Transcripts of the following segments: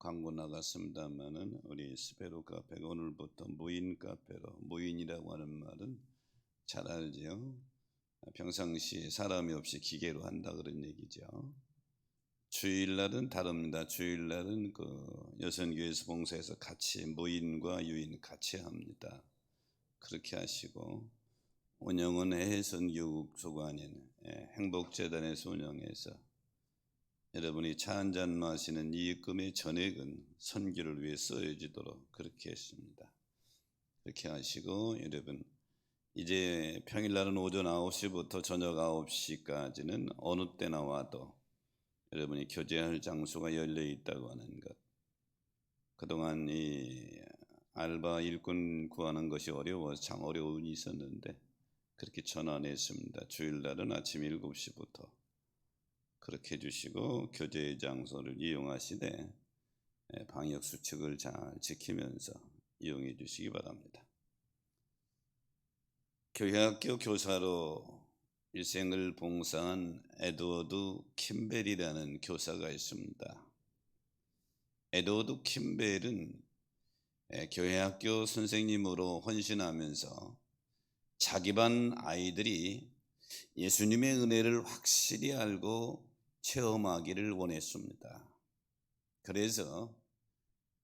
광고 나갔습니다만은 우리 스페로 카페가 오늘부터 무인 카페로, 무인이라고 하는 말은 잘 알지요. 평상시 사람이 없이 기계로 한다 그런 얘기죠. 주일날은 다릅니다. 주일날은 여선교회에서 봉사해서 같이 무인과 유인 같이 합니다. 그렇게 하시고, 운영은 해선교육소가 아닌 행복재단에서 운영해서 여러분이 차 한잔 마시는 이익금의 전액은 선교를 위해 쓰여지도록 그렇게 했습니다. 그렇게 하시고, 여러분 이제 평일날은 오전 9시부터 저녁 9시까지는 어느 때나 와도 여러분이 교제할 장소가 열려 있다고 하는 것. 그동안 이 알바 일꾼 구하는 것이 어려워서 참 어려움이 있었는데 그렇게 전환했습니다. 주일날은 아침 7시부터 그렇게 해주시고, 교제 장소를 이용하시되 방역 수칙을 잘 지키면서 이용해 주시기 바랍니다. 교회학교 교사로 일생을 봉사한 에드워드 킴벨이라는 교사가 있습니다. 에드워드 킴벨은 교회학교 선생님으로 헌신하면서 자기 반 아이들이 예수님의 은혜를 확실히 알고 체험하기를 원했습니다. 그래서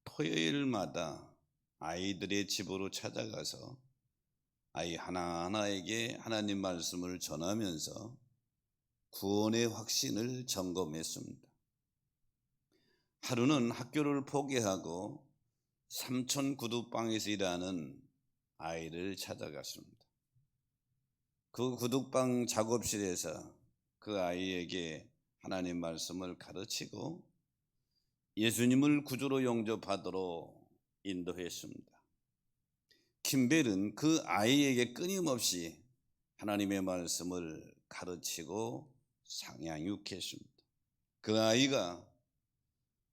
토요일마다 아이들의 집으로 찾아가서 아이 하나하나에게 하나님 말씀을 전하면서 구원의 확신을 점검했습니다. 하루는 학교를 포기하고 삼촌 구두방에서 일하는 아이를 찾아갔습니다. 그 구두방 작업실에서 그 아이에게 하나님 말씀을 가르치고 예수님을 구주로 영접하도록 인도했습니다. 킴벨은 그 아이에게 끊임없이 하나님의 말씀을 가르치고 상양육했습니다. 그 아이가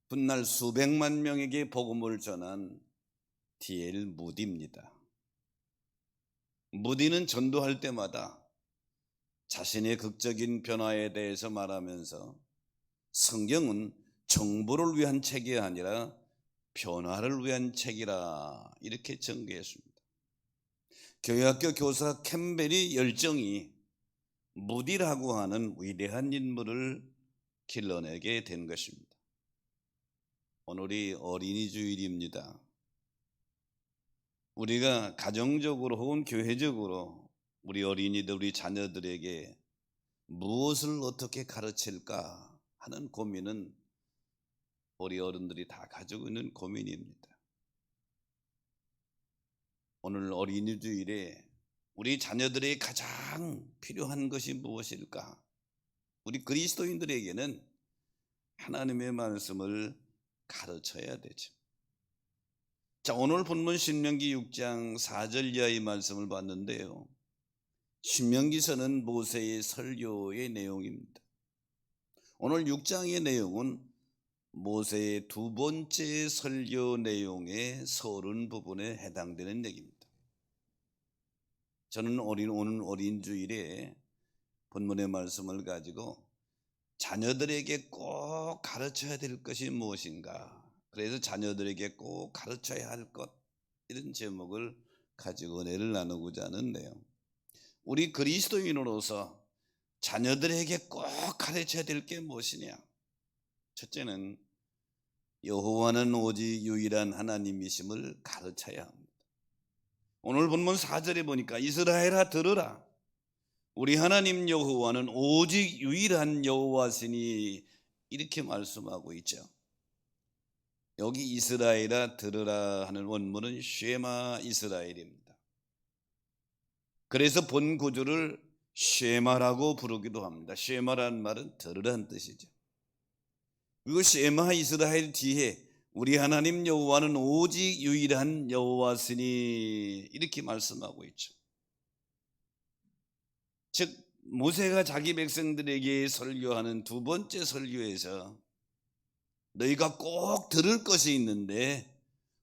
훗날 수백만 명에게 복음을 전한 D.L. 무디입니다. 무디는 전도할 때마다 자신의 극적인 변화에 대해서 말하면서 성경은 정보를 위한 책이 아니라 변화를 위한 책이라 이렇게 전개했습니다. 교회학교 교사 캠벨의 열정이 무디라고 하는 위대한 인물을 길러내게 된 것입니다. 오늘이 어린이 주일입니다. 우리가 가정적으로 혹은 교회적으로 우리 어린이들, 우리 자녀들에게 무엇을 어떻게 가르칠까 하는 고민은 우리 어른들이 다 가지고 있는 고민입니다. 오늘 어린이 주일에 우리 자녀들에게 가장 필요한 것이 무엇일까? 우리 그리스도인들에게는 하나님의 말씀을 가르쳐야 되죠. 자, 오늘 본문 신명기 6장 4절 이하의 말씀을 봤는데요. 신명기서는 모세의 설교의 내용입니다. 오늘 6장의 내용은 모세의 두 번째 설교 내용의 서론 부분에 해당되는 얘기입니다. 저는 오늘 어린 주일에 본문의 말씀을 가지고 자녀들에게 꼭 가르쳐야 될 것이 무엇인가, 그래서 자녀들에게 꼭 가르쳐야 할 것, 이런 제목을 가지고 은혜를 나누고자 하는데요. 우리 그리스도인으로서 자녀들에게 꼭 가르쳐야 될 게 무엇이냐? 첫째는 여호와는 오직 유일한 하나님이심을 가르쳐야 합니다. 오늘 본문 4절에 보니까 이스라엘아 들으라, 우리 하나님 여호와는 오직 유일한 여호와시니, 이렇게 말씀하고 있죠. 여기 이스라엘아 들으라 하는 원문은 쉐마 이스라엘입니다. 그래서 본 구조를 쉐마라고 부르기도 합니다. 쉐마라는 말은 들으라는 뜻이죠. 그리고 쉐마 이스라엘 뒤에 우리 하나님 여호와는 오직 유일한 여호와시니, 이렇게 말씀하고 있죠. 즉 모세가 자기 백성들에게 설교하는 두 번째 설교에서 너희가 꼭 들을 것이 있는데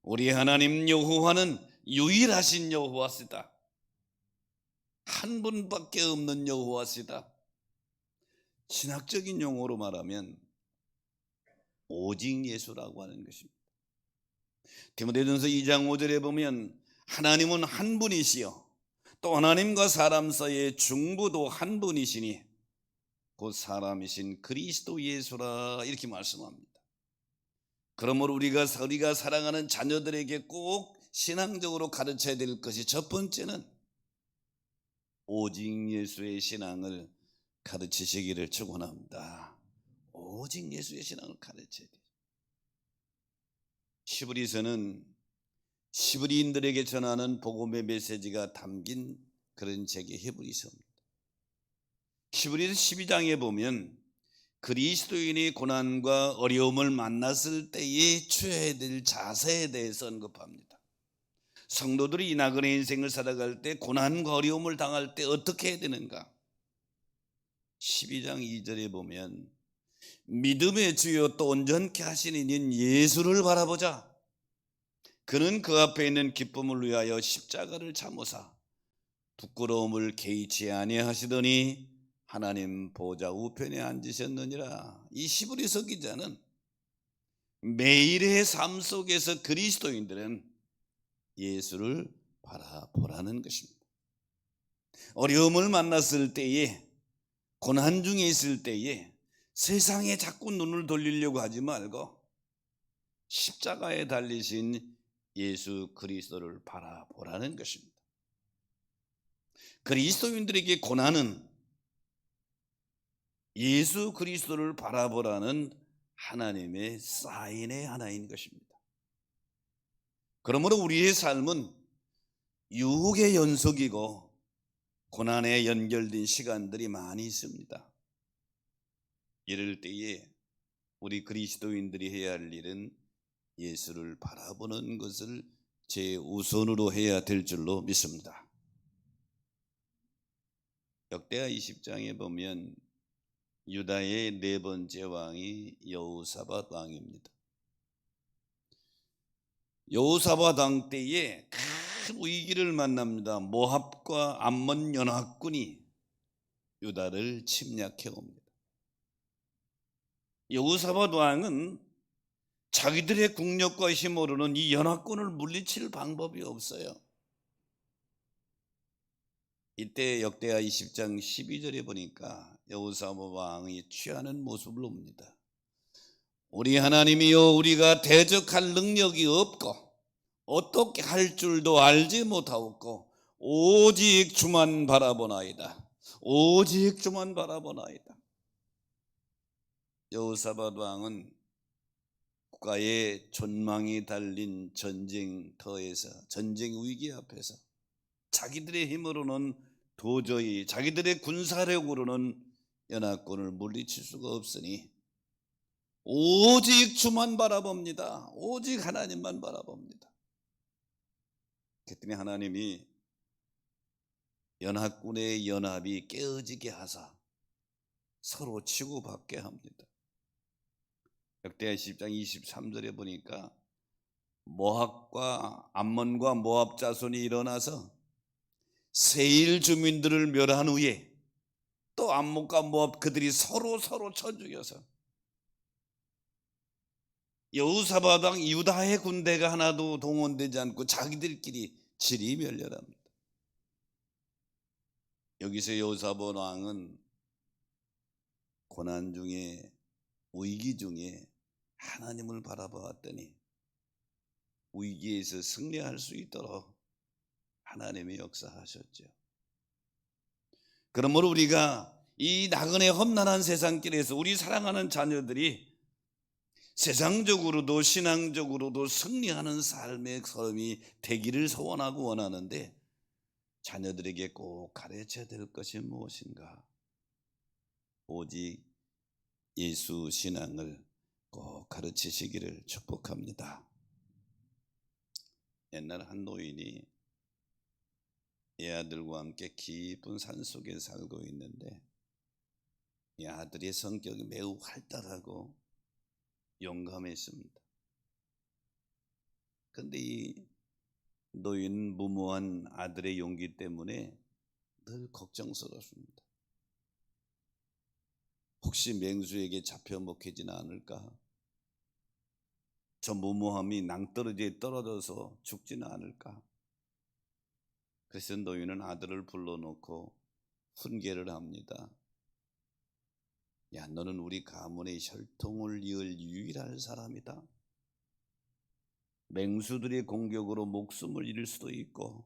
우리 하나님 여호와는 유일하신 여호와시다. 한 분밖에 없는 여호와시다. 신학적인 용어로 말하면 오직 예수라고 하는 것입니다. 디모데전서 2장 5절에 보면 하나님은 한 분이시요 또 하나님과 사람 사이의 중보도 한 분이시니 곧 사람이신 그리스도 예수라 이렇게 말씀합니다. 그러므로 우리가 사랑하는 자녀들에게 꼭 신앙적으로 가르쳐야 될 것이 첫 번째는 오직 예수의 신앙을 가르치시기를 축원합니다. 오직 예수의 신앙을 가르쳐야 돼요. 시브리서는 시브리인들에게 전하는 복음의 메시지가 담긴 그런 책이 히브리서입니다. 시브리서 12장에 보면 그리스도인이 고난과 어려움을 만났을 때에 취해야 될 자세에 대해서 언급합니다. 성도들이 이 나그네 인생을 살아갈 때 고난과 어려움을 당할 때 어떻게 해야 되는가? 12장 2절에 보면 믿음의 주요 또 온전케 하시는 이는 예수를 바라보자. 그는 그 앞에 있는 기쁨을 위하여 십자가를 참으사 부끄러움을 개의치 아니하시더니 하나님 보좌 우편에 앉으셨느니라. 이 히브리서 기자는 매일의 삶 속에서 그리스도인들은 예수를 바라보라는 것입니다. 어려움을 만났을 때에, 고난 중에 있을 때에 세상에 자꾸 눈을 돌리려고 하지 말고 십자가에 달리신 예수 그리스도를 바라보라는 것입니다. 그리스도인들에게 고난은 예수 그리스도를 바라보라는 하나님의 사인의 하나인 것입니다. 그러므로 우리의 삶은 유혹의 연속이고 고난에 연결된 시간들이 많이 있습니다. 이럴 때에 우리 그리스도인들이 해야 할 일은 예수를 바라보는 것을 제우선으로 해야 될 줄로 믿습니다. 역대하 20장에 보면 유다의 네 번째 왕이 여호사밧 왕입니다. 여호사밧 왕 때에 큰 위기를 만납니다. 모압과 암몬 연합군이 유다를 침략해 옵니다. 여호사밧 왕은 자기들의 국력과 힘으로는 이 연합군을 물리칠 방법이 없어요. 이때 역대하 20장 12절에 보니까 여호사밧 왕이 취하는 모습을 봅니다. 우리 하나님이여, 우리가 대적할 능력이 없고 어떻게 할 줄도 알지 못하옵고 오직 주만 바라보나이다. 오직 주만 바라보나이다. 여호사밧 왕은 국가의 존망이 달린 전쟁터에서, 전쟁 위기 앞에서 자기들의 힘으로는 도저히, 자기들의 군사력으로는 연합군을 물리칠 수가 없으니 오직 주만 바라봅니다. 오직 하나님만 바라봅니다. 그랬더니 하나님이 연합군의 연합이 깨어지게 하사 서로 치고받게 합니다. 역대하 10장 23절에 보니까 모압과 암몬과 모압 자손이 일어나서 세일 주민들을 멸한 후에 또 암몬과 모압 그들이 서로 쳐 죽여서 여호사밧 왕 유다의 군대가 하나도 동원되지 않고 자기들끼리 지리멸렬합니다. 여기서 여호사밧 왕은 고난 중에, 위기 중에 하나님을 바라보았더니 위기에서 승리할 수 있도록 하나님이 역사하셨죠. 그러므로 우리가 이 나그네 험난한 세상길에서 우리 사랑하는 자녀들이 세상적으로도 신앙적으로도 승리하는 삶의 삶이 되기를 소원하고 원하는데, 자녀들에게 꼭 가르쳐야 될 것이 무엇인가? 오직 예수 신앙을 꼭 가르치시기를 축복합니다. 옛날 한 노인이 아들과 함께 깊은 산속에 살고 있는데 이 아들의 성격이 매우 활달하고 용감했습니다. 그런데 이 노인 무모한 아들의 용기 때문에 늘 걱정스럽습니다. 혹시 맹수에게 잡혀 먹히지는 않을까? 저 무모함이 낭떠러지에 떨어져서 죽지는 않을까? 그래서 노인은 아들을 불러놓고 훈계를 합니다. 야, 너는 우리 가문의 혈통을 이을 유일한 사람이다. 맹수들의 공격으로 목숨을 잃을 수도 있고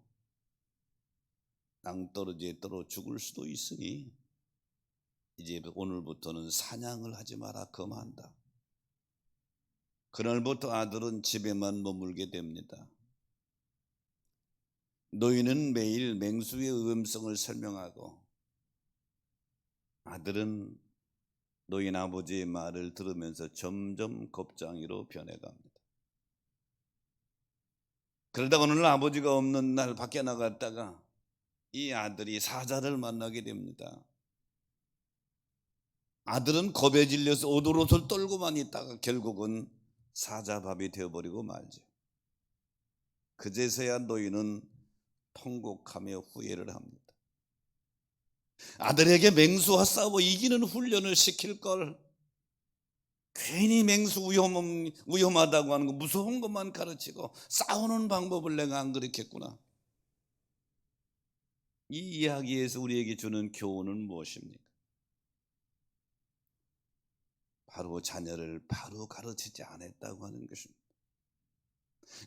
낭떠러지에 떨어 죽을 수도 있으니 이제 오늘부터는 사냥을 하지 마라 금한다. 그날부터 아들은 집에만 머물게 됩니다. 노인은 매일 맹수의 음성을 설명하고 아들은 노인 아버지의 말을 들으면서 점점 겁쟁이로 변해갑니다. 그러다가 어느 날 아버지가 없는 날 밖에 나갔다가 이 아들이 사자를 만나게 됩니다. 아들은 겁에 질려서 오돌오돌 떨고만 있다가 결국은 사자밥이 되어버리고 말죠. 그제서야 노인은 통곡하며 후회를 합니다. 아들에게 맹수와 싸워 이기는 훈련을 시킬 걸 괜히 맹수 위험하다고 하는 거 무서운 것만 가르치고 싸우는 방법을 내가 안 가르쳤구나. 이 이야기에서 우리에게 주는 교훈은 무엇입니까? 바로 자녀를 바로 가르치지 않았다고 하는 것입니다.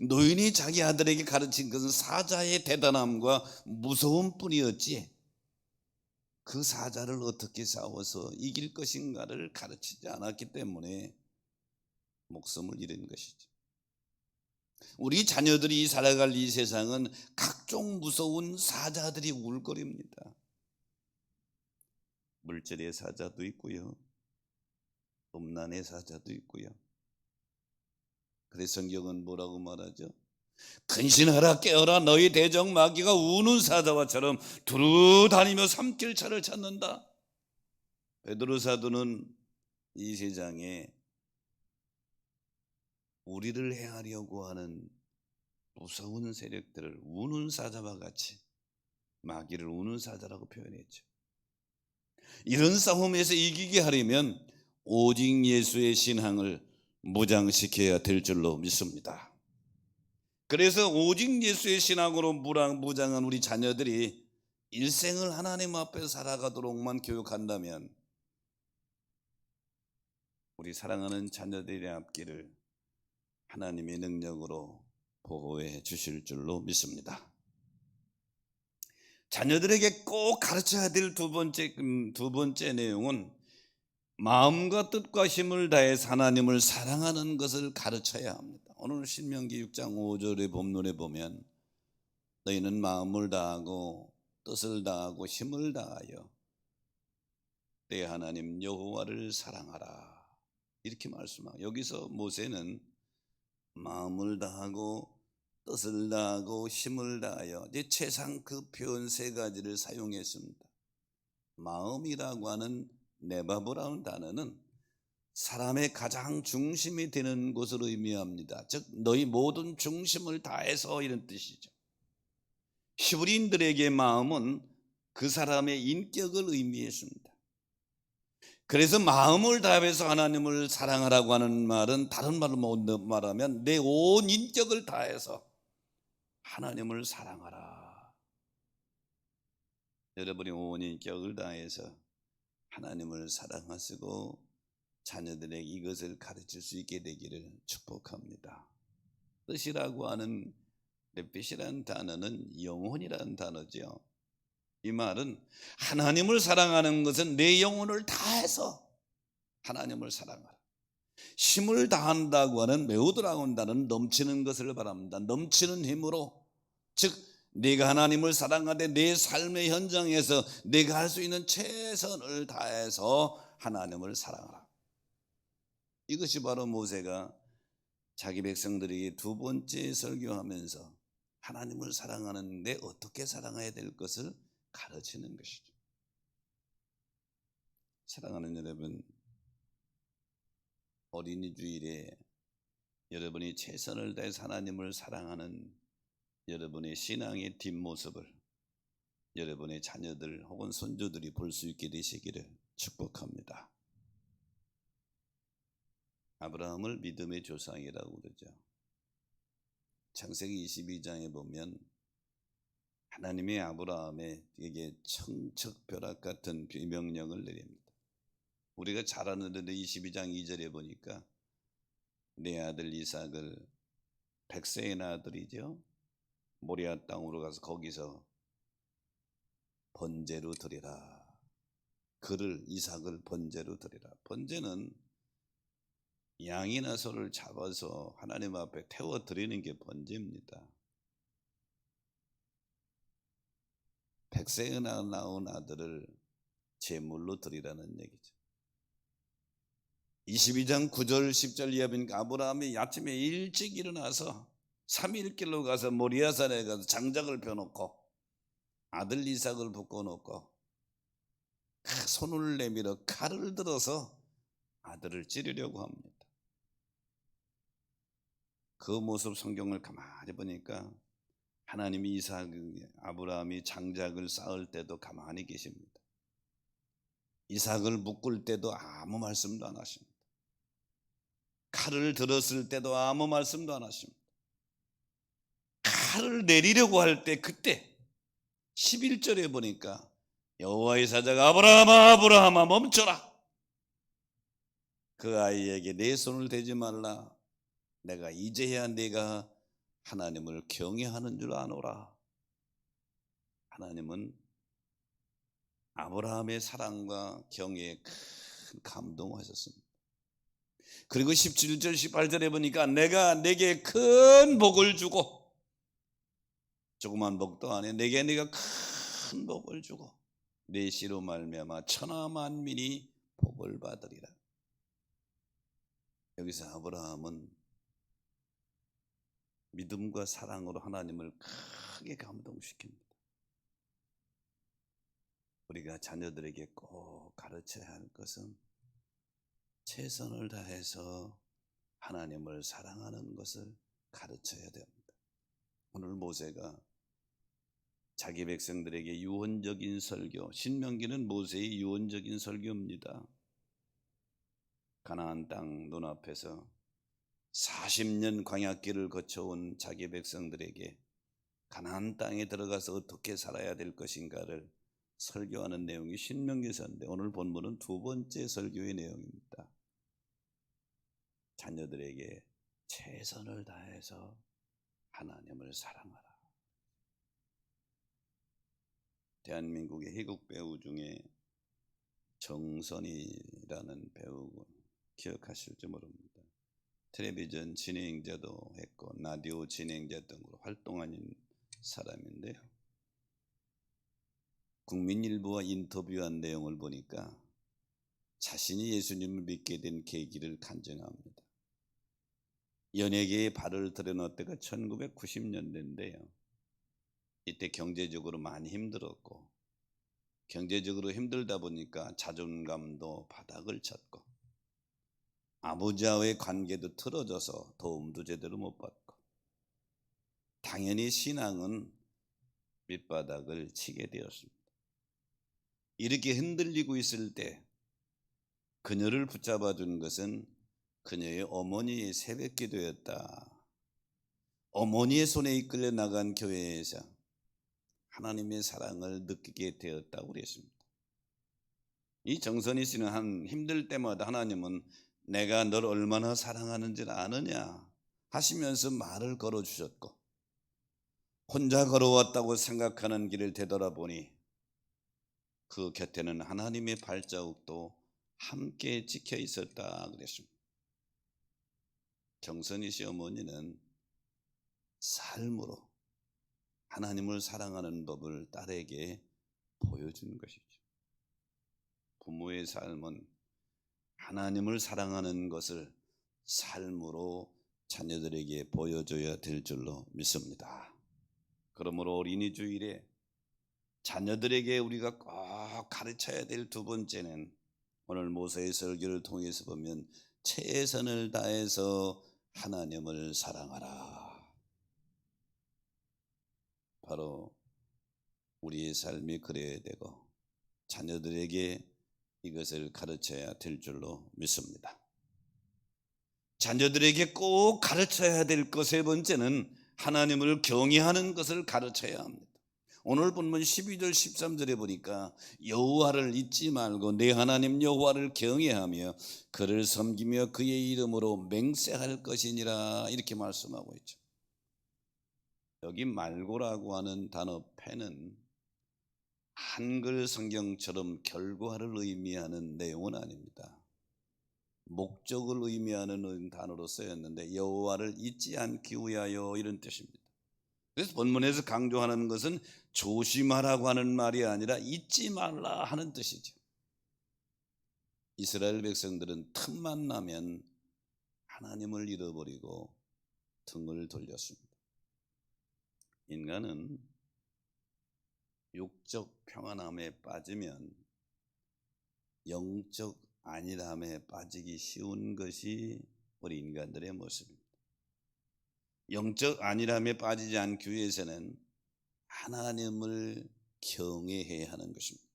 노인이 자기 아들에게 가르친 것은 사자의 대단함과 무서움뿐이었지 그 사자를 어떻게 싸워서 이길 것인가를 가르치지 않았기 때문에 목숨을 잃은 것이죠. 우리 자녀들이 살아갈 이 세상은 각종 무서운 사자들이 울거립니다. 물질의 사자도 있고요, 음란의 사자도 있고요. 그래서 성경은 뭐라고 말하죠? 근신하라 깨어라 너희 대적 마귀가 우는 사자와처럼 두루 다니며 삼킬 차를 찾는다. 베드로 사도는 이 세상에 우리를 행하려고 하는 무서운 세력들을 우는 사자와 같이 마귀를 우는 사자라고 표현했죠. 이런 싸움에서 이기게 하려면 오직 예수의 신앙을 무장시켜야 될 줄로 믿습니다. 그래서 오직 예수의 신앙으로 무장한 우리 자녀들이 일생을 하나님 앞에 살아가도록만 교육한다면 우리 사랑하는 자녀들의 앞길을 하나님의 능력으로 보호해 주실 줄로 믿습니다. 자녀들에게 꼭 가르쳐야 될 두 번째 내용은 마음과 뜻과 힘을 다해서 하나님을 사랑하는 것을 가르쳐야 합니다. 오늘 신명기 6장 5절의 본문에 보면 너희는 마음을 다하고 뜻을 다하고 힘을 다하여 내 하나님 여호와를 사랑하라 이렇게 말씀하고, 여기서 모세는 마음을 다하고 뜻을 다하고 힘을 다하여 이제 최상 그 표현 세 가지를 사용했습니다. 마음이라고 하는 네바브라는 단어는 사람의 가장 중심이 되는 것을 의미합니다. 즉 너희 모든 중심을 다해서 이런 뜻이죠. 히브리인들에게 마음은 그 사람의 인격을 의미했습니다. 그래서 마음을 다해서 하나님을 사랑하라고 하는 말은 다른 말로 말하면 내 온 인격을 다해서 하나님을 사랑하라. 여러분이 온 인격을 다해서 하나님을 사랑하시고 자녀들에게 이것을 가르칠 수 있게 되기를 축복합니다. 뜻이라고 하는 넷빛이라는 단어는 영혼이라는 단어죠. 이 말은 하나님을 사랑하는 것은 내 영혼을 다해서 하나님을 사랑하라. 힘을 다한다고 하는 매우 들어온 단어는 넘치는 것을 바랍니다. 넘치는 힘으로, 즉 네가 하나님을 사랑하되 내 삶의 현장에서 네가 할 수 있는 최선을 다해서 하나님을 사랑하라. 이것이 바로 모세가 자기 백성들에게 두 번째 설교하면서 하나님을 사랑하는데 어떻게 사랑해야 될 것을 가르치는 것이죠. 사랑하는 여러분, 어린이 주일에 여러분이 최선을 다해서 하나님을 사랑하는 여러분의 신앙의 뒷모습을 여러분의 자녀들 혹은 손주들이 볼 수 있게 되시기를 축복합니다. 아브라함을 믿음의 조상이라고 그러죠. 창세기 22장에 보면 하나님이 아브라함에게 청척벼락 같은 명령을 내립니다. 우리가 잘 아는 데도 22장 2절에 보니까 내 아들 이삭을 백세의 아들이죠. 모리아 땅으로 가서 거기서 번제로 드리라. 그를 이삭을 번제로 드리라. 번제는 양이나 소를 잡아서 하나님 앞에 태워 드리는 게 번제입니다. 백세에 나온 아들을 제물로 드리라는 얘기죠. 22장 9절 10절 이하 보니까 아브라함이 아침에 일찍 일어나서 3일길로 가서 모리아산에 가서 장작을 펴놓고 아들 이삭을 묶어놓고 손을 내밀어 칼을 들어서 아들을 찌르려고 합니다. 그 모습 성경을 가만히 보니까 하나님이 아브라함이 장작을 쌓을 때도 가만히 계십니다. 이삭을 묶을 때도 아무 말씀도 안 하십니다. 칼을 들었을 때도 아무 말씀도 안 하십니다. 칼을 내리려고 할 때 그때 11절에 보니까 여호와의 사자가 아브라함아 아브라함아 멈춰라. 그 아이에게 내 손을 대지 말라. 내가 이제야 네가 하나님을 경외하는 줄 아노라. 하나님은 아브라함의 사랑과 경외에 큰 감동하셨습니다. 그리고 17절 18절에 보니까 내가 내게 큰 복을 주고, 조그만 복도 아니야, 내게 네가 큰 복을 주고 내 씨로 말미암아 천하 만민이 복을 받으리라. 여기서 아브라함은 믿음과 사랑으로 하나님을 크게 감동시킵니다. 우리가 자녀들에게 꼭 가르쳐야 할 것은 최선을 다해서 하나님을 사랑하는 것을 가르쳐야 됩니다. 오늘 모세가 자기 백성들에게 유언적인 설교, 신명기는 모세의 유언적인 설교입니다. 가나안 땅 눈앞에서 40년 광야길을 거쳐온 자기 백성들에게 가나안 땅에 들어가서 어떻게 살아야 될 것인가를 설교하는 내용이 신명기서인데, 오늘 본문은 두 번째 설교의 내용입니다. 자녀들에게 최선을 다해서 하나님을 사랑하라. 대한민국의 희곡 배우 중에 정선이라는 배우 기억하실지 모릅니다. 텔레비전 진행자도 했고 라디오 진행자 등으로 활동한 사람인데요. 국민일보와 인터뷰한 내용을 보니까 자신이 예수님을 믿게 된 계기를 간증합니다. 연예계에 발을 들여놓을 때가 1990년대인데요. 이때 경제적으로 많이 힘들었고, 경제적으로 힘들다 보니까 자존감도 바닥을 쳤고, 아버지와의 관계도 틀어져서 도움도 제대로 못 받고, 당연히 신앙은 밑바닥을 치게 되었습니다. 이렇게 흔들리고 있을 때 그녀를 붙잡아 준 것은 그녀의 어머니의 새벽기도였다. 어머니의 손에 이끌려 나간 교회에서 하나님의 사랑을 느끼게 되었다고 그랬습니다. 이 정선희 씨는 한 힘들 때마다 하나님은 내가 널 얼마나 사랑하는지를 아느냐 하시면서 말을 걸어주셨고, 혼자 걸어왔다고 생각하는 길을 되돌아보니 그 곁에는 하나님의 발자국도 함께 찍혀 있었다 그랬습니다. 정선희 씨 어머니는 삶으로 하나님을 사랑하는 법을 딸에게 보여준 것이죠. 부모의 삶은 하나님을 사랑하는 것을 삶으로 자녀들에게 보여줘야 될 줄로 믿습니다. 그러므로 어린이 주일에 자녀들에게 우리가 꼭 가르쳐야 될 두 번째는, 오늘 모세의 설교를 통해서 보면 최선을 다해서 하나님을 사랑하라. 바로 우리의 삶이 그래야 되고 자녀들에게 이것을 가르쳐야 될 줄로 믿습니다. 자녀들에게 꼭 가르쳐야 될 것 세 번째는 하나님을 경외하는 것을 가르쳐야 합니다. 오늘 본문 12절 13절에 보니까 여호와를 잊지 말고 내 하나님 여호와를 경외하며 그를 섬기며 그의 이름으로 맹세할 것이니라 이렇게 말씀하고 있죠. 여기 말고라고 하는 단어 패는 한글 성경처럼 결과를 의미하는 내용은 아닙니다. 목적을 의미하는 단어로 쓰였는데 여호와를 잊지 않기 위하여 이런 뜻입니다. 그래서 본문에서 강조하는 것은 조심하라고 하는 말이 아니라 잊지 말라 하는 뜻이죠. 이스라엘 백성들은 틈만 나면 하나님을 잃어버리고 등을 돌렸습니다. 인간은 육적 평안함에 빠지면 영적 안일함에 빠지기 쉬운 것이 우리 인간들의 모습입니다. 영적 안일함에 빠지지 않기 위해서는 하나님을 경외해야 하는 것입니다.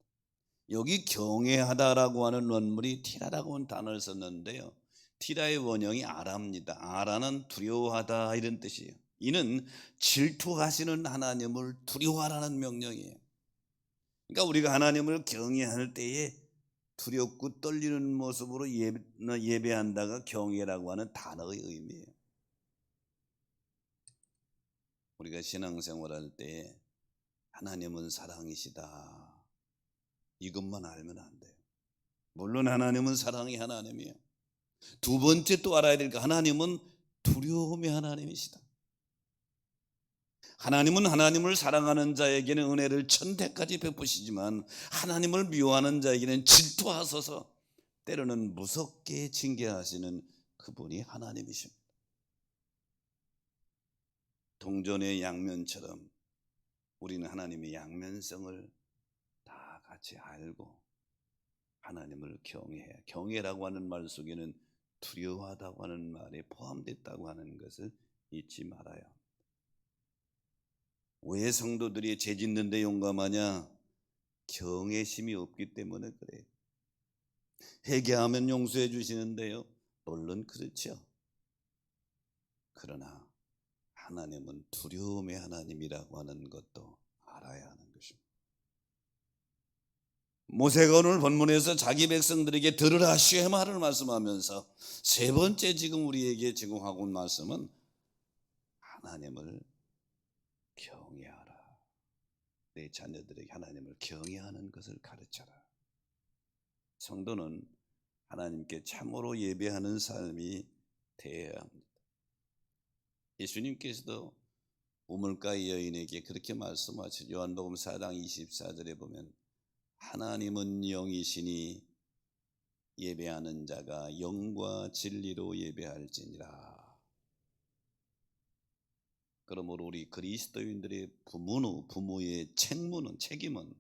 여기 경외하다라고 하는 원문이 티라라고 하는 단어를 썼는데요, 티라의 원형이 아라입니다. 아라는 두려워하다 이런 뜻이에요. 이는 질투하시는 하나님을 두려워하라는 명령이에요. 그러니까 우리가 하나님을 경외할 때에 두렵고 떨리는 모습으로 예배한다가 경외라고 하는 단어의 의미예요. 우리가 신앙생활할 때 하나님은 사랑이시다 이것만 알면 안 돼요. 물론 하나님은 사랑의 하나님이에요. 두 번째 또 알아야 될 거, 하나님은 두려움의 하나님이시다. 하나님은 하나님을 사랑하는 자에게는 은혜를 천대까지 베푸시지만 하나님을 미워하는 자에게는 질투하셔서 때로는 무섭게 징계하시는 그분이 하나님이십니다. 동전의 양면처럼 우리는 하나님의 양면성을 다 같이 알고 하나님을 경외해야, 경외라고 하는 말 속에는 두려워하다고 하는 말이 포함됐다고 하는 것을 잊지 말아요. 왜 성도들이 죄 짓는 데 용감하냐? 경외심이 없기 때문에 그래요. 회개하면 용서해 주시는데요, 물론 그렇죠. 그러나 하나님은 두려움의 하나님이라고 하는 것도 알아야 하는 것입니다. 모세가 오늘 본문에서 자기 백성들에게 들으라 쉐마를 말씀하면서 세 번째 지금 우리에게 지금 하고 온 말씀은 하나님을 경외하라. 내 자녀들에게 하나님을 경외하는 것을 가르쳐라. 성도는 하나님께 참으로 예배하는 삶이 되어야 합니다. 예수님께서도 우물가의 여인에게 그렇게 말씀하시죠. 요한복음 4장 24절에 보면 하나님은 영이시니 예배하는 자가 영과 진리로 예배할지니라. 그러므로 우리 그리스도인들의 부모의 책임은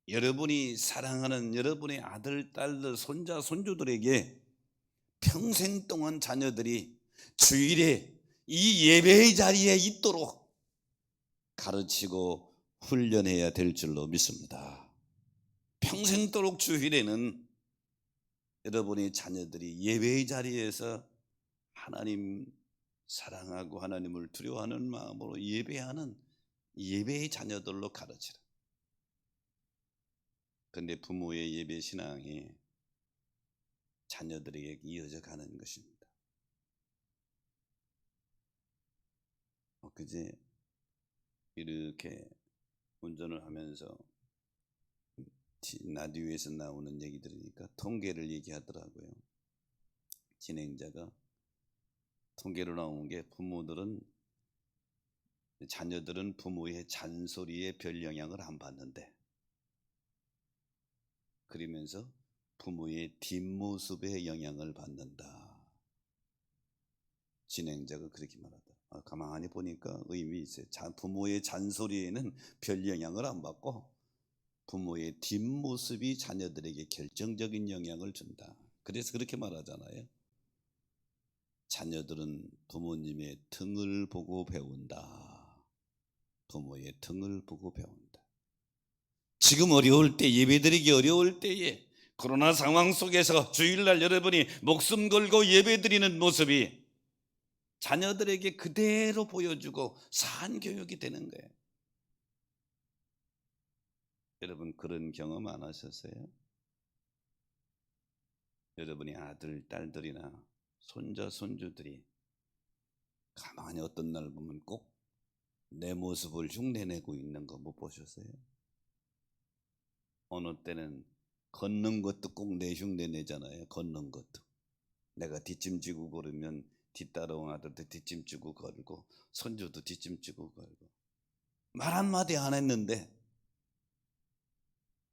여러분이 사랑하는 여러분의 아들, 딸들, 손자, 손주들에게 평생 동안 자녀들이 주일에 이 예배의 자리에 있도록 가르치고 훈련해야 될 줄로 믿습니다. 평생도록 주일에는 여러분의 자녀들이 예배의 자리에서 하나님 사랑하고 하나님을 두려워하는 마음으로 예배하는 예배의 자녀들로 가르치라. 그런데 부모의 예배 신앙이 자녀들에게 이어져 가는 것입니다. 그제 이렇게 운전을 하면서 라디오에서 나오는 얘기 들으니까 통계를 얘기하더라고요. 진행자가 통계로 나온 게 자녀들은 부모의 잔소리에 별 영향을 안 받는데, 그러면서 부모의 뒷모습에 영향을 받는다. 진행자가 그렇게 말하더라고요. 가만히 보니까 의미 있어요. 부모의 잔소리에는 별 영향을 안 받고 부모의 뒷모습이 자녀들에게 결정적인 영향을 준다. 그래서 그렇게 말하잖아요. 자녀들은 부모님의 등을 보고 배운다. 부모의 등을 보고 배운다. 지금 어려울 때, 예배드리기 어려울 때에 코로나 상황 속에서 주일날 여러분이 목숨 걸고 예배드리는 모습이 자녀들에게 그대로 보여주고 산 교육이 되는 거예요. 여러분 그런 경험 안 하셨어요? 여러분이 아들, 딸들이나 손자, 손주들이 가만히 어떤 날 보면 꼭 내 모습을 흉내내고 있는 거 못 보셨어요? 어느 때는 걷는 것도 꼭 내 흉내내잖아요. 걷는 것도 내가 뒷짐지고 걸으면 뒤따라온 아들도 뒷짐지고 걸고 손주도 뒷짐지고 걸고 말 한마디 안 했는데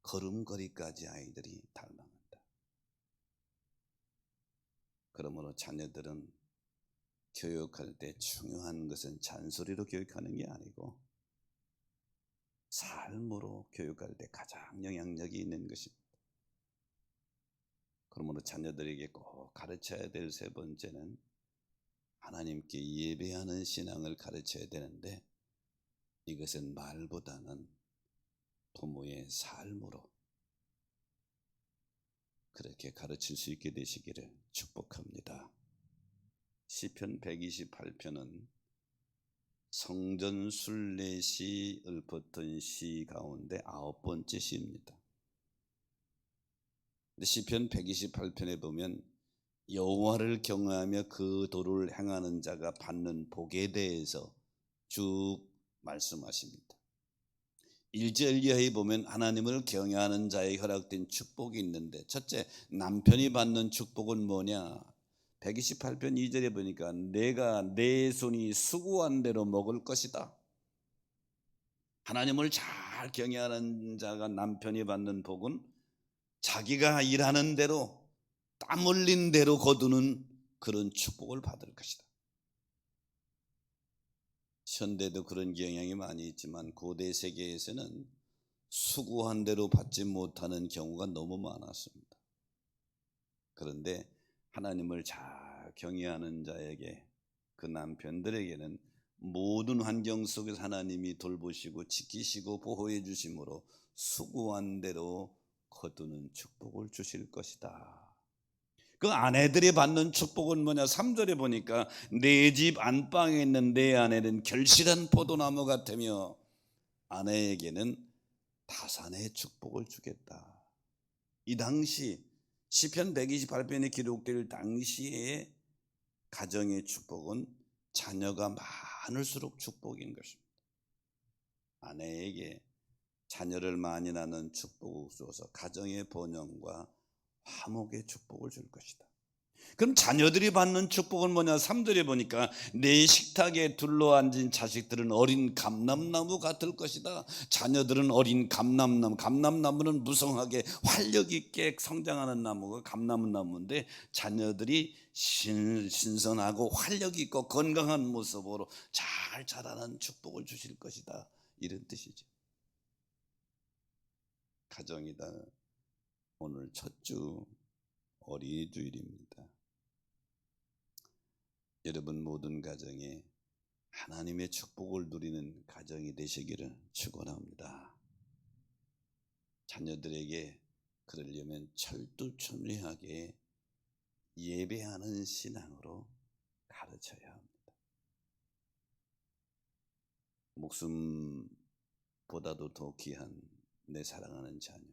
걸음걸이까지 아이들이 닮아간다. 그러므로 자녀들은 교육할 때 중요한 것은 잔소리로 교육하는 게 아니고 삶으로 교육할 때 가장 영향력이 있는 것입니다. 그러므로 자녀들에게 꼭 가르쳐야 될 세 번째는 하나님께 예배하는 신앙을 가르쳐야 되는데 이것은 말보다는 부모의 삶으로 그렇게 가르칠 수 있게 되시기를 축복합니다. 시편 128편은 성전 순례시 읊었던 시 가운데 9번째 시입니다. 시편 128편에 보면 여호와를 경외하며 그 도를 행하는 자가 받는 복에 대해서 쭉 말씀하십니다. 1절 이하에 보면 하나님을 경외하는 자에 허락된 축복이 있는데 첫째, 남편이 받는 축복은 뭐냐? 128편 2절에 보니까 내가 내 손이 수고한 대로 먹을 것이다. 하나님을 잘 경외하는 자가 남편이 받는 복은 자기가 일하는 대로 땀 흘린 대로 거두는 그런 축복을 받을 것이다. 현대도 그런 경향이 많이 있지만 고대 세계에서는 수고한 대로 받지 못하는 경우가 너무 많았습니다. 그런데 하나님을 잘 경외하는 자에게 그 남편들에게는 모든 환경 속에서 하나님이 돌보시고 지키시고 보호해 주심으로 수고한 대로 거두는 축복을 주실 것이다. 그 아내들이 받는 축복은 뭐냐? 3절에 보니까 내 집 안방에 있는 내 아내는 결실한 포도나무 같으며 아내에게는 다산의 축복을 주겠다. 이 당시 시편 128편에 기록될 당시의 가정의 축복은 자녀가 많을수록 축복인 것입니다. 아내에게 자녀를 많이 낳는 축복을 주어서 가정의 번영과 화목의 축복을 줄 것이다. 그럼 자녀들이 받는 축복은 뭐냐? 3절에 보니까 내 식탁에 둘러앉은 자식들은 어린 감람나무 같을 것이다. 자녀들은 어린 감람나무, 감람나무는 무성하게 활력 있게 성장하는 나무가 감람나무인데 자녀들이 신선하고 활력 있고 건강한 모습으로 잘 자라는 축복을 주실 것이다. 이런 뜻이죠. 가정이다. 오늘 첫 주 어린이 주일입니다. 여러분 모든 가정에 하나님의 축복을 누리는 가정이 되시기를 축원합니다. 자녀들에게 그러려면 철두철미하게 예배하는 신앙으로 가르쳐야 합니다. 목숨보다도 더 귀한 내 사랑하는 자녀.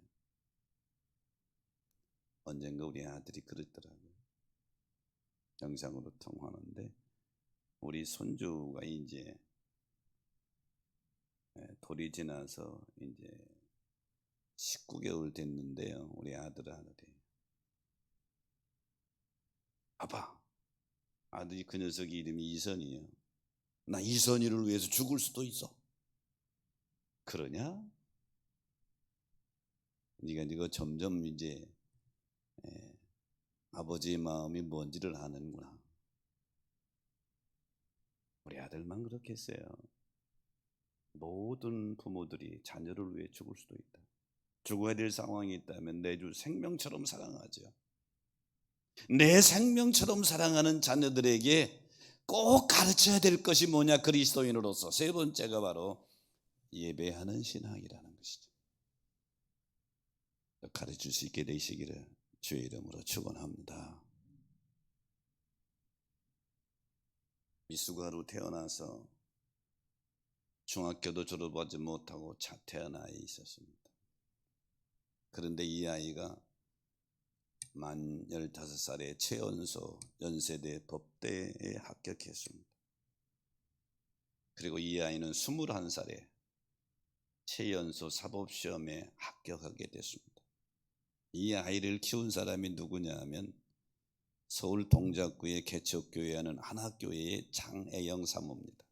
언젠가 우리 아들이 그랬더라고요. 영상으로 통화하는데 우리 손주가 이제 돌이 지나서 이제 19개월 됐는데요. 우리 아들이 아빠, 아들이 그 녀석이 이름이 이선이에요. 나 이선이를 위해서 죽을 수도 있어. 그러냐? 네가 점점 이제 아버지의 마음이 뭔지를 아는구나. 우리 아들만 그렇게 했어요. 모든 부모들이 자녀를 위해 죽을 수도 있다. 죽어야 될 상황이 있다면 내주 생명처럼 사랑하죠. 내 생명처럼 사랑하는 자녀들에게 꼭 가르쳐야 될 것이 뭐냐? 그리스도인으로서 세 번째가 바로 예배하는 신앙이라는 것이죠. 가르칠 수 있게 되시기를 주의 이름으로 축원합니다. 미숙아로 태어나서 중학교도 졸업하지 못하고 자퇴한 아이 있었습니다. 그런데 이 아이가 만 15살에 최연소 연세대 법대에 합격했습니다. 그리고 이 아이는 21살에 최연소 사법시험에 합격하게 됐습니다. 이 아이를 키운 사람이 누구냐 하면 서울 동작구의 개척교회하는 한학교회의 장애영 사모입니다.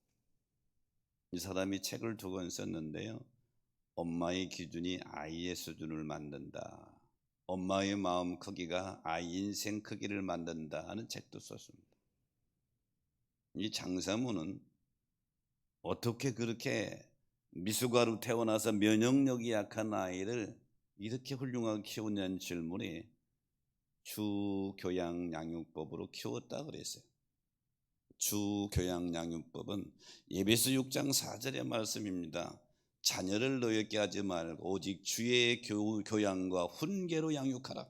이 사람이 책을 2권 썼는데요. 엄마의 기준이 아이의 수준을 만든다. 엄마의 마음 크기가 아이 인생 크기를 만든다 하는 책도 썼습니다. 이 장사모는 어떻게 그렇게 미숙아로 태어나서 면역력이 약한 아이를 이렇게 훌륭하게 키우냐는 질문에 주교양양육법으로 키웠다 그랬어요. 주교양양육법은 에베소 6장 4절의 말씀입니다. 자녀를 노엽게 하지 말고 오직 주의 교양과 훈계로 양육하라.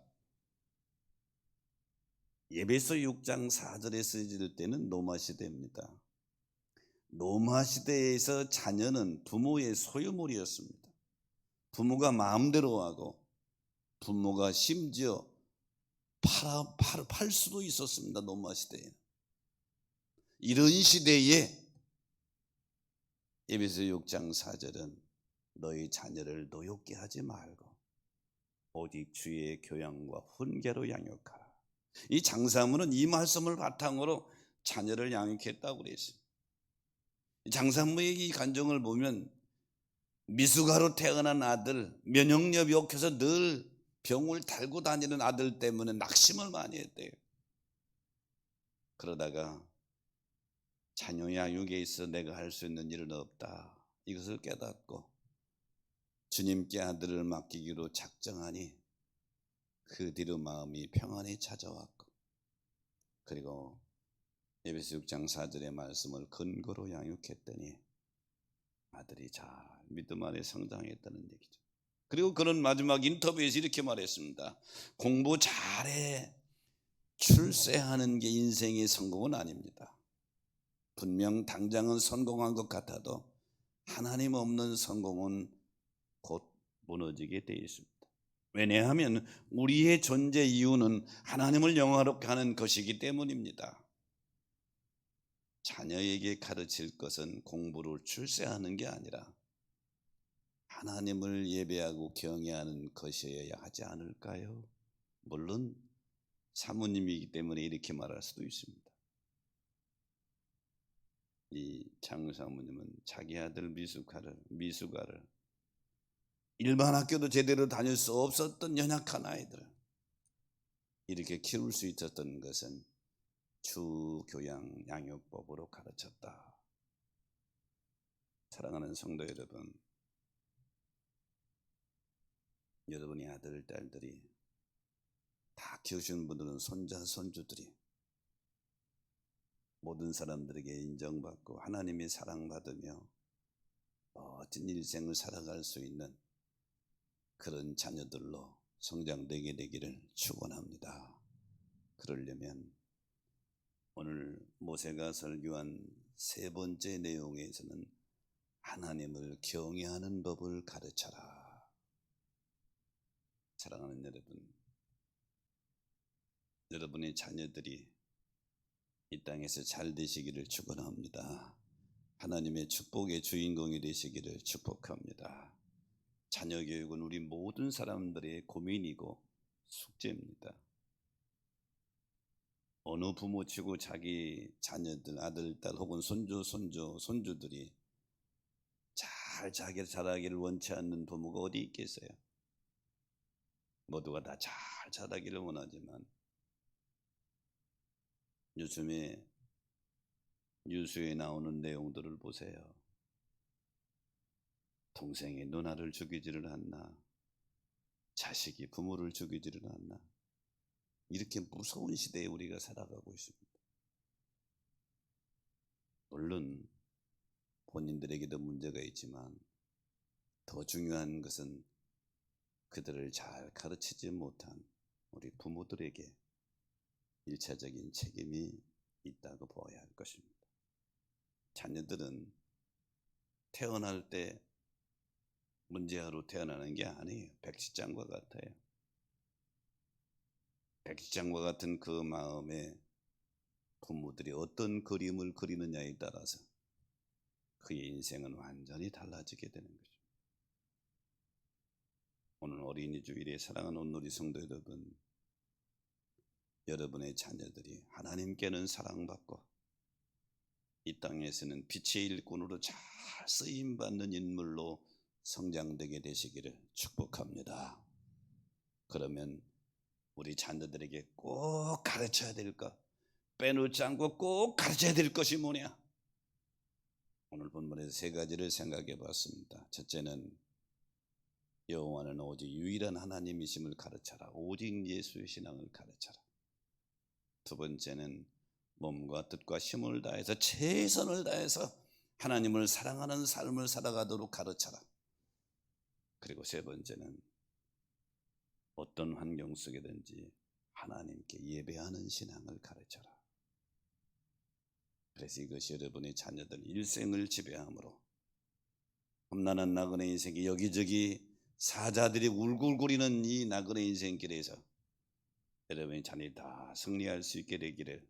에베소 6장 4절에 쓰여질 때는 로마 시대입니다. 로마 시대에서 자녀는 부모의 소유물이었습니다. 부모가 마음대로 하고 부모가 심지어 팔 수도 있었습니다. 로마 시대에. 이런 시대에 에베소 6장 4절은 너희 자녀를 노엽게 하지 말고 오직 주의 교양과 훈계로 양육하라. 이 장사모는 이 말씀을 바탕으로 자녀를 양육했다고 그랬어요. 장사모의 이 간증을 보면 미숙아로 태어난 아들, 면역력이 약해서 늘 병을 달고 다니는 아들 때문에 낙심을 많이 했대요. 그러다가 자녀 양육에 있어 내가 할 수 있는 일은 없다. 이것을 깨닫고 주님께 아들을 맡기기로 작정하니 그 뒤로 마음이 평안히 찾아왔고, 그리고 에베소 6장 4절의 말씀을 근거로 양육했더니 아들이 잘 믿음 안에 성장했다는 얘기죠. 그리고 그런 마지막 인터뷰에서 이렇게 말했습니다. 공부 잘해 출세하는 게 인생의 성공은 아닙니다. 분명 당장은 성공한 것 같아도 하나님 없는 성공은 곧 무너지게 되어 있습니다. 왜냐하면 우리의 존재 이유는 하나님을 영화롭게 하는 것이기 때문입니다. 자녀에게 가르칠 것은 공부를 출세하는 게 아니라 하나님을 예배하고 경외하는 것이어야 하지 않을까요? 물론 사모님이기 때문에 이렇게 말할 수도 있습니다. 이 장사모님은 자기 아들 미숙아를 일반 학교도 제대로 다닐 수 없었던 연약한 아이들 이렇게 키울 수 있었던 것은 주교양 양육법으로 가르쳤다. 사랑하는 성도 여러분, 여러분의 아들, 딸들이 다 키우시는 분들은 손자, 손주들이 모든 사람들에게 인정받고 하나님의 사랑받으며 멋진 일생을 살아갈 수 있는 그런 자녀들로 성장되게 되기를 축원합니다. 그러려면 오늘 모세가 설교한 3번째 내용에서는 하나님을 경외하는 법을 가르쳐라. 사랑하는 여러분, 여러분의 자녀들이 이 땅에서 잘 되시기를 축원합니다. 하나님의 축복의 주인공이 되시기를 축복합니다. 자녀 교육은 우리 모든 사람들의 고민이고 숙제입니다. 어느 부모치고 자기 자녀들, 아들, 딸 혹은 손주들이 잘 자라기를 원치 않는 부모가 어디 있겠어요? 모두가 다 잘 자라기를 원하지만 요즘에 뉴스에 나오는 내용들을 보세요. 동생이 누나를 죽이지를 않나, 자식이 부모를 죽이지를 않나, 이렇게 무서운 시대에 우리가 살아가고 있습니다. 물론 본인들에게도 문제가 있지만 더 중요한 것은 그들을 잘 가르치지 못한 우리 부모들에게 일차적인 책임이 있다고 보아야 할 것입니다. 자녀들은 태어날 때 문제아로 태어나는 게 아니에요. 백지장과 같아요. 백지장과 같은 그 마음에 부모들이 어떤 그림을 그리느냐에 따라서 그의 인생은 완전히 달라지게 되는 거죠. 오늘 어린이 주일에 사랑하는 온누리 성도 여러분, 여러분의 자녀들이 하나님께는 사랑받고 이 땅에서는 빛의 일꾼으로 잘 쓰임받는 인물로 성장되게 되시기를 축복합니다. 그러면 우리 자녀들에게 꼭 가르쳐야 될 것, 빼놓지 않고 꼭 가르쳐야 될 것이 뭐냐? 오늘 본문에서 세 가지를 생각해 봤습니다. 첫째는 여호와는 오직 유일한 하나님이심을 가르쳐라. 오직 예수의 신앙을 가르쳐라. 두 번째는 몸과 뜻과 힘을 다해서 최선을 다해서 하나님을 사랑하는 삶을 살아가도록 가르쳐라. 그리고 세 번째는 어떤 환경 속에든지 하나님께 예배하는 신앙을 가르쳐라. 그래서 이것이 여러분의 자녀들 일생을 지배함으로 험난한 나그네 인생이 여기저기 사자들이 울굴거리는 이 나그네 인생길에서 여러분의 자녀이 다 승리할 수 있게 되기를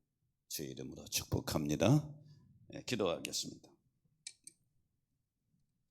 주의 이름으로 축복합니다. 기도하겠습니다.